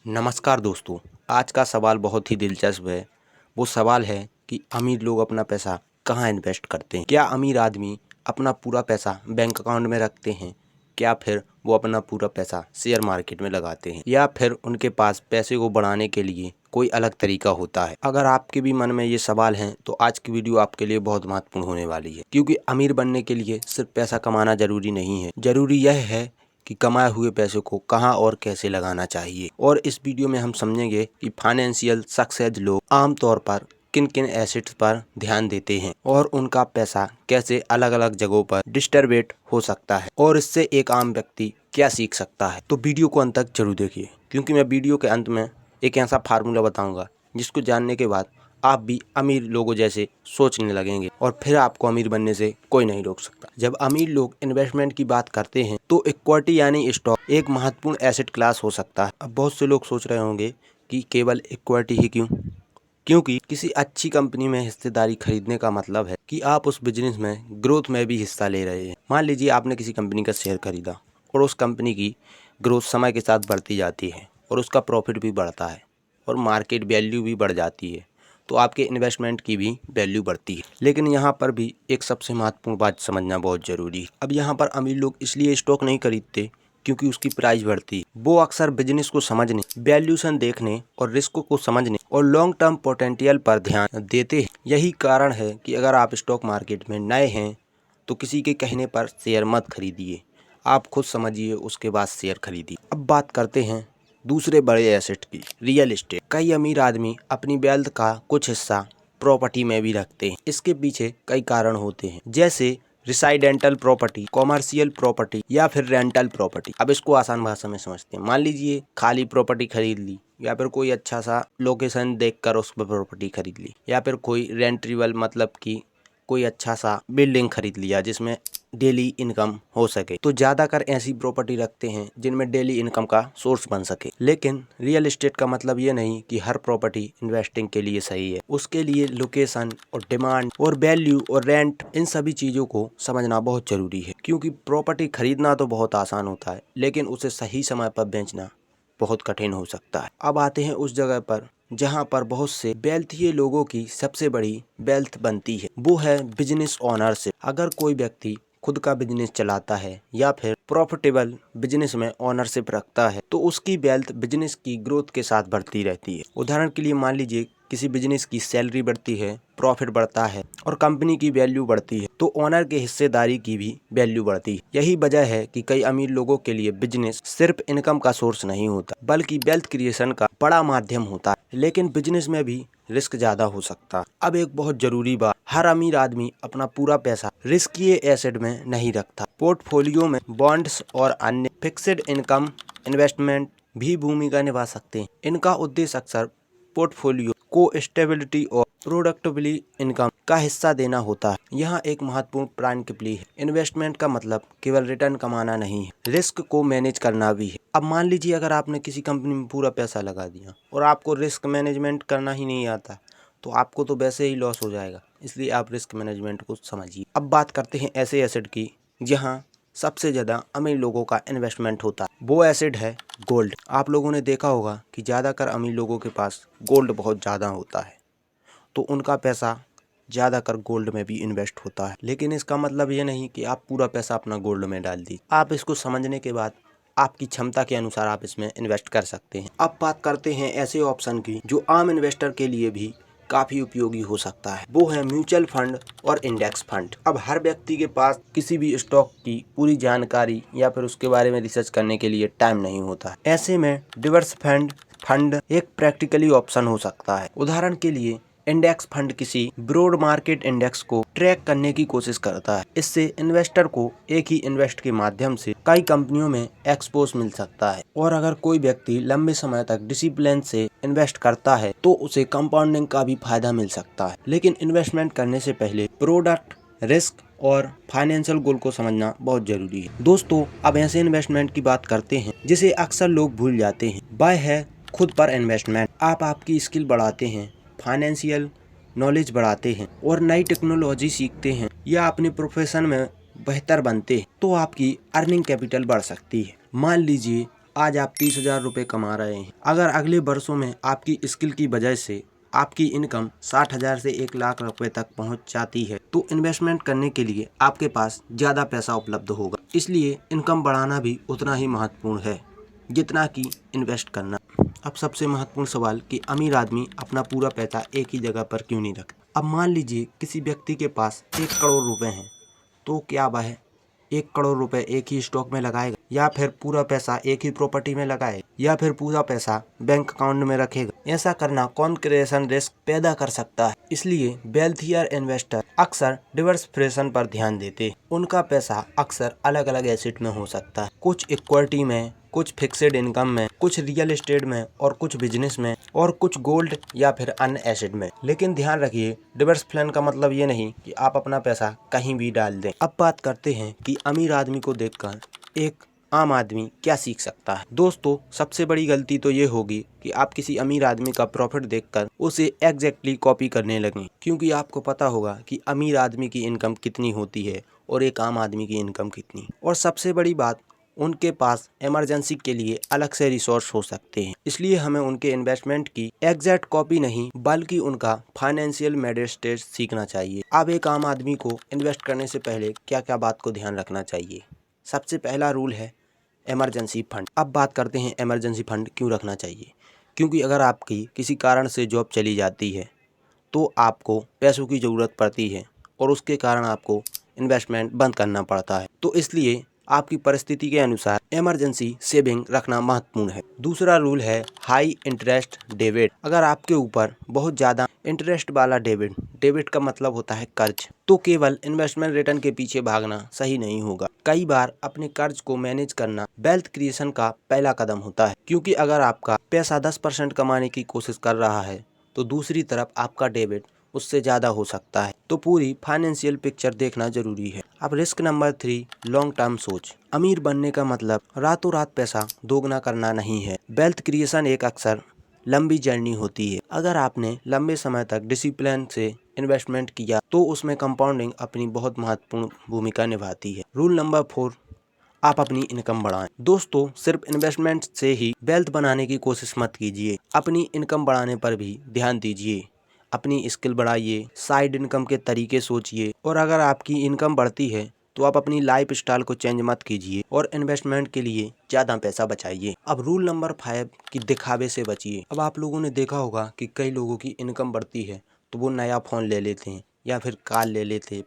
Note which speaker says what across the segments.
Speaker 1: नमस्कार दोस्तों। आज का सवाल बहुत ही दिलचस्प है। वो सवाल है कि अमीर लोग अपना पैसा कहाँ इन्वेस्ट करते हैं। क्या अमीर आदमी अपना पूरा पैसा बैंक अकाउंट में रखते हैं, क्या फिर वो अपना पूरा पैसा शेयर मार्केट में लगाते हैं, या फिर उनके पास पैसे को बढ़ाने के लिए कोई अलग तरीका होता है। अगर आपके भी मन में ये सवाल हैं तो आज की वीडियो आपके लिए बहुत महत्वपूर्ण होने वाली है, क्योंकि अमीर बनने के लिए सिर्फ पैसा कमाना जरूरी नहीं है। जरूरी यह है कि कमाए हुए पैसे को कहां और कैसे लगाना चाहिए। और इस वीडियो में हम समझेंगे कि फाइनेंशियल सक्सेस लोग आमतौर पर किन किन एसेट्स पर ध्यान देते हैं और उनका पैसा कैसे अलग अलग जगहों पर डिस्ट्रीब्यूट हो सकता है, और इससे एक आम व्यक्ति क्या सीख सकता है। तो वीडियो को अंत तक जरूर देखिए, क्योंकि मैं वीडियो के अंत में एक ऐसा फार्मूला बताऊंगा जिसको जानने के बाद आप भी अमीर लोगों जैसे सोचने लगेंगे, और फिर आपको अमीर बनने से कोई नहीं रोक सकता। जब अमीर लोग इन्वेस्टमेंट की बात करते हैं तो इक्विटी यानी स्टॉक एक महत्वपूर्ण एसेट क्लास हो सकता है। अब बहुत से लोग सोच रहे होंगे कि केवल इक्विटी ही क्यों, क्योंकि किसी अच्छी कंपनी में हिस्सेदारी खरीदने का मतलब है कि आप उस बिजनेस में ग्रोथ में भी हिस्सा ले रहे हैं। मान लीजिए आपने किसी कंपनी का शेयर खरीदा और उस कंपनी की ग्रोथ समय के साथ बढ़ती जाती है और उसका प्रॉफिट भी बढ़ता है और मार्केट वैल्यू भी बढ़ जाती है, तो आपके इन्वेस्टमेंट की भी वैल्यू बढ़ती है। लेकिन यहाँ पर भी एक सबसे महत्वपूर्ण बात समझना बहुत जरूरी है। अब यहाँ पर अमीर लोग इसलिए स्टॉक नहीं खरीदते क्योंकि उसकी प्राइस बढ़ती है। वो अक्सर बिजनेस को समझने, वैल्यूएशन देखने और रिस्क को समझने और लॉन्ग टर्म पोटेंशियल पर ध्यान देते हैं। यही कारण है कि अगर आप स्टॉक मार्केट में नए हैं तो किसी के कहने पर शेयर मत खरीदिए, आप खुद समझिए उसके बाद शेयर खरीदिए। अब बात करते हैं दूसरे बड़े एसेट की, रियल एस्टेट। कई अमीर आदमी अपनी वेल्थ का कुछ हिस्सा प्रॉपर्टी में भी रखते हैं। इसके पीछे कई कारण होते हैं, जैसे रेसिडेंटल प्रॉपर्टी, कॉमर्शियल प्रॉपर्टी या फिर रेंटल प्रॉपर्टी। अब इसको आसान भाषा में समझते हैं। मान लीजिए खाली प्रॉपर्टी खरीद ली, या फिर कोई अच्छा सा लोकेशन देखकर उस पर प्रॉपर्टी खरीद ली, या फिर कोई रेंटेबल मतलब कि कोई अच्छा सा बिल्डिंग खरीद लिया जिसमें डेली इनकम हो सके। तो ज्यादातर ऐसी प्रॉपर्टी रखते हैं जिनमें डेली इनकम का सोर्स बन सके। लेकिन रियल एस्टेट का मतलब ये नहीं कि हर प्रॉपर्टी इन्वेस्टिंग के लिए सही है। उसके लिए लोकेशन और डिमांड और वैल्यू और रेंट, इन सभी चीजों को समझना बहुत जरूरी है। क्योंकि प्रॉपर्टी खरीदना तो बहुत आसान होता है, लेकिन उसे सही समय पर बेचना बहुत कठिन हो सकता है। अब आते हैं उस जगह पर जहां पर बहुत से वेल्थी लोगों की सबसे बड़ी वेल्थ बनती है, वो है बिजनेस ओनरशिप। अगर कोई व्यक्ति खुद का बिजनेस चलाता है या फिर प्रॉफिटेबल बिजनेस में ओनरशिप रखता है तो उसकी वेल्थ बिजनेस की ग्रोथ के साथ बढ़ती रहती है। उदाहरण के लिए मान लीजिए किसी बिजनेस की सैलरी बढ़ती है, प्रॉफिट बढ़ता है और कंपनी की वैल्यू बढ़ती है, तो ओनर के हिस्सेदारी की भी वैल्यू बढ़ती है। यही वजह है कि कई अमीर लोगों के लिए बिजनेस सिर्फ इनकम का सोर्स नहीं होता, बल्कि वेल्थ क्रिएशन का बड़ा माध्यम होता है। लेकिन बिजनेस में भी रिस्क ज्यादा हो सकता है। अब एक बहुत जरूरी बात, हर अमीर आदमी अपना पूरा पैसा रिस्की एसेट में नहीं रखता। पोर्टफोलियो में बॉन्ड्स और अन्य फिक्स्ड इनकम इन्वेस्टमेंट भी भूमिका निभा सकते हैं। इनका उद्देश्य अक्सर पोर्टफोलियो को स्टेबिलिटी और प्रोडक्टिवली इनकम का हिस्सा देना होता है। यहाँ एक महत्वपूर्ण प्रिंसिपल है, इन्वेस्टमेंट का मतलब केवल रिटर्न कमाना नहीं है, रिस्क को मैनेज करना भी है। अब मान लीजिए अगर आपने किसी कंपनी में पूरा पैसा लगा दिया और आपको रिस्क मैनेजमेंट करना ही नहीं आता, तो आपको तो वैसे ही लॉस हो जाएगा। इसलिए आप रिस्क मैनेजमेंट को समझिए। अब बात करते हैं ऐसे एसेट की जहाँ सबसे ज्यादा अमीर लोगों का इन्वेस्टमेंट होता है। वो एसेट है गोल्ड। आप लोगों ने देखा होगा कि ज्यादातर अमीर लोगों के पास गोल्ड बहुत ज्यादा होता है, तो उनका पैसा ज्यादातर गोल्ड में भी इन्वेस्ट होता है। लेकिन इसका मतलब ये नहीं कि आप पूरा पैसा अपना गोल्ड में डाल दीजिए। आप इसको समझने के बाद आपकी क्षमता के अनुसार आप इसमें इन्वेस्ट कर सकते हैं। अब बात करते हैं ऐसे ऑप्शन की जो आम इन्वेस्टर के लिए भी काफी उपयोगी हो सकता है। वो है म्यूचुअल फंड और इंडेक्स फंड। अब हर व्यक्ति के पास किसी भी स्टॉक की पूरी जानकारी या फिर उसके बारे में रिसर्च करने के लिए टाइम नहीं होता है। ऐसे में डिवर्स फंड एक प्रैक्टिकली ऑप्शन हो सकता है। उदाहरण के लिए इंडेक्स फंड किसी ब्रॉड मार्केट इंडेक्स को ट्रैक करने की कोशिश करता है। इससे इन्वेस्टर को एक ही इन्वेस्ट के माध्यम से कई कंपनियों में एक्सपोज मिल सकता है। और अगर कोई व्यक्ति लंबे समय तक डिसिप्लिन से इन्वेस्ट करता है तो उसे कंपाउंडिंग का भी फायदा मिल सकता है। लेकिन इन्वेस्टमेंट करने से पहले प्रोडक्ट, रिस्क और फाइनेंशियल गोल को समझना बहुत जरूरी है। दोस्तों, अब ऐसे इन्वेस्टमेंट की बात करते हैं जिसे अक्सर लोग भूल जाते हैं। वह है खुद पर इन्वेस्टमेंट। आप आपकी स्किल बढ़ाते हैं, फाइनेंशियल नॉलेज बढ़ाते हैं और नई टेक्नोलॉजी सीखते हैं या अपने प्रोफेशन में बेहतर बनते हैं, तो आपकी अर्निंग कैपिटल बढ़ सकती है। मान लीजिए आज आप 30,000 रुपये कमा रहे हैं। अगर अगले वर्षों में आपकी स्किल की वजह से आपकी इनकम 60,000 से 1,00,000 रुपए तक पहुंच जाती है तो इन्वेस्टमेंट करने के लिए आपके पास ज़्यादा पैसा उपलब्ध होगा। इसलिए इनकम बढ़ाना भी उतना ही महत्वपूर्ण है जितना कि इन्वेस्ट करना। अब सबसे महत्वपूर्ण सवाल कि अमीर आदमी अपना पूरा पैसा एक ही जगह पर क्यों नहीं रखता। अब मान लीजिए किसी व्यक्ति के पास 1 करोड़ रुपए हैं, तो क्या वह 1 करोड़ रुपए एक ही स्टॉक में लगाएगा, या फिर पूरा पैसा एक ही प्रॉपर्टी में लगाएगा, या फिर पूरा पैसा बैंक अकाउंट में रखेगा। ऐसा करना कॉन्क्रेशन रिस्क पैदा कर सकता है। इसलिए वेल्थियर इन्वेस्टर अक्सर डिवर्सिफिकेशन पर ध्यान देते हैं। उनका पैसा अक्सर अलग अलग एसेट में हो सकता है, कुछ इक्विटी में, कुछ फिक्स्ड इनकम में, कुछ रियल एस्टेट में, और कुछ बिजनेस में, और कुछ गोल्ड या फिर अन्य एसेट में। लेकिन ध्यान रखिए, डिवर्सिफिकेशन का मतलब ये नहीं कि आप अपना पैसा कहीं भी डाल दें। अब बात करते हैं कि अमीर आदमी को देखकर एक आम आदमी क्या सीख सकता है। दोस्तों, सबसे बड़ी गलती तो ये होगी कि आप किसी अमीर आदमी का प्रॉफिट देखकर उसे एग्जैक्टली कॉपी करने लगें, क्योंकि आपको पता होगा कि अमीर आदमी की इनकम कितनी होती है और एक आम आदमी की इनकम कितनी। और सबसे बड़ी बात, उनके पास इमरजेंसी के लिए अलग से रिसोर्स हो सकते हैं। इसलिए हमें उनके इन्वेस्टमेंट की एग्जैक्ट कॉपी नहीं बल्कि उनका फाइनेंशियल मेडिटेशन सीखना चाहिए। अब एक आम आदमी को इन्वेस्ट करने से पहले क्या क्या बात को ध्यान रखना चाहिए। सबसे पहला रूल है इमरजेंसी फंड। अब बात करते हैं इमरजेंसी फंड क्यों रखना चाहिए। क्योंकि अगर आपकी किसी कारण से जॉब चली जाती है तो आपको पैसों की ज़रूरत पड़ती है और उसके कारण आपको इन्वेस्टमेंट बंद करना पड़ता है। तो इसलिए आपकी परिस्थिति के अनुसार इमरजेंसी सेविंग रखना महत्वपूर्ण है। दूसरा रूल है हाई इंटरेस्ट डेबिट। अगर आपके ऊपर बहुत ज़्यादा इंटरेस्ट वाला डेबिट का मतलब होता है कर्ज, तो केवल इन्वेस्टमेंट रिटर्न के पीछे भागना सही नहीं होगा। कई बार अपने कर्ज को मैनेज करना वेल्थ क्रिएशन का पहला कदम होता है, क्योंकि अगर आपका पैसा 10% कमाने की कोशिश कर रहा है तो दूसरी तरफ आपका डेबिट उससे ज़्यादा हो सकता है। तो पूरी फाइनेंशियल पिक्चर देखना जरूरी है। अब रिस्क नंबर 3, लॉन्ग टर्म सोच। अमीर बनने का मतलब रातों रात पैसा दोगुना करना नहीं है। वेल्थ क्रिएशन एक अक्सर लंबी जर्नी होती है। अगर आपने लंबे समय तक डिसिप्लिन से इन्वेस्टमेंट किया तो उसमें कंपाउंडिंग अपनी बहुत महत्वपूर्ण भूमिका निभाती है। रूल नंबर 4, आप अपनी इनकम बढ़ाएं। दोस्तों, सिर्फ इन्वेस्टमेंट से ही वेल्थ बनाने की कोशिश मत कीजिए, अपनी इनकम बढ़ाने पर भी ध्यान दीजिए। अपनी स्किल बढ़ाइए, साइड इनकम के तरीके सोचिए, और अगर आपकी इनकम बढ़ती है तो आप अपनी लाइफ स्टाइल को चेंज मत कीजिए और इन्वेस्टमेंट के लिए ज़्यादा पैसा बचाइए। अब रूल नंबर 5 कि दिखावे से बचिए। अब आप लोगों ने देखा होगा कि कई लोगों की इनकम बढ़ती है तो वो नया फ़ोन ले लेते हैं, या फिर कार ले लेते,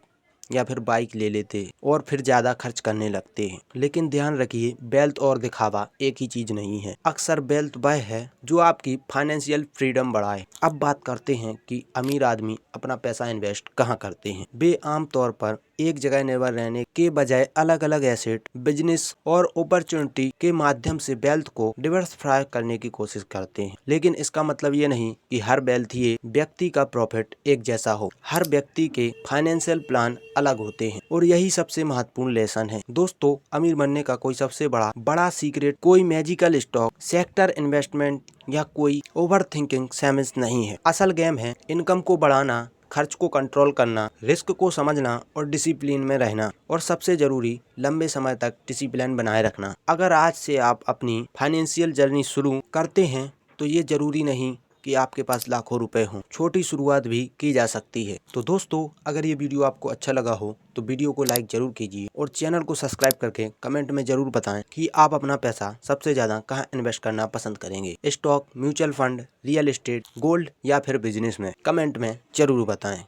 Speaker 1: या फिर बाइक ले लेते और फिर ज़्यादा खर्च करने लगते हैं। लेकिन ध्यान रखिए, वेल्थ और दिखावा एक ही चीज़ नहीं है। अक्सर वेल्थ वह है जो आपकी फाइनेंशियल फ्रीडम बढ़ाए। अब बात करते हैं कि अमीर आदमी अपना पैसा इन्वेस्ट कहाँ करते हैं। वे आम तौर पर एक जगह निर्भर रहने के बजाय अलग अलग एसेट, बिजनेस और अपॉर्चुनिटी के माध्यम से वेल्थ को डिवर्सिफाई करने की कोशिश करते हैं। लेकिन इसका मतलब ये नहीं कि हर वेल्थी व्यक्ति का प्रॉफिट एक जैसा हो। हर व्यक्ति के फाइनेंशियल प्लान अलग होते हैं और यही सबसे महत्वपूर्ण लेसन है। दोस्तों, अमीर बनने का कोई सबसे बड़ा सीक्रेट कोई मैजिकल स्टॉक, सेक्टर इन्वेस्टमेंट या कोई ओवर थिंकिंग सैमेस नहीं है। असल गेम है इनकम को बढ़ाना, खर्च को कंट्रोल करना, रिस्क को समझना और डिसिप्लिन में रहना, और सबसे जरूरी लंबे समय तक डिसिप्लिन बनाए रखना। अगर आज से आप अपनी फाइनेंशियल जर्नी शुरू करते हैं तो ये जरूरी नहीं कि आपके पास लाखों रुपए हों, छोटी शुरुआत भी की जा सकती है। तो दोस्तों, अगर ये वीडियो आपको अच्छा लगा हो तो वीडियो को लाइक जरूर कीजिए और चैनल को सब्सक्राइब करके कमेंट में जरूर बताएं कि आप अपना पैसा सबसे ज़्यादा कहाँ इन्वेस्ट करना पसंद करेंगे। Stock, mutual fund, real estate, gold या फिर बिजनेस में। कमेंट में जरूर बताएं।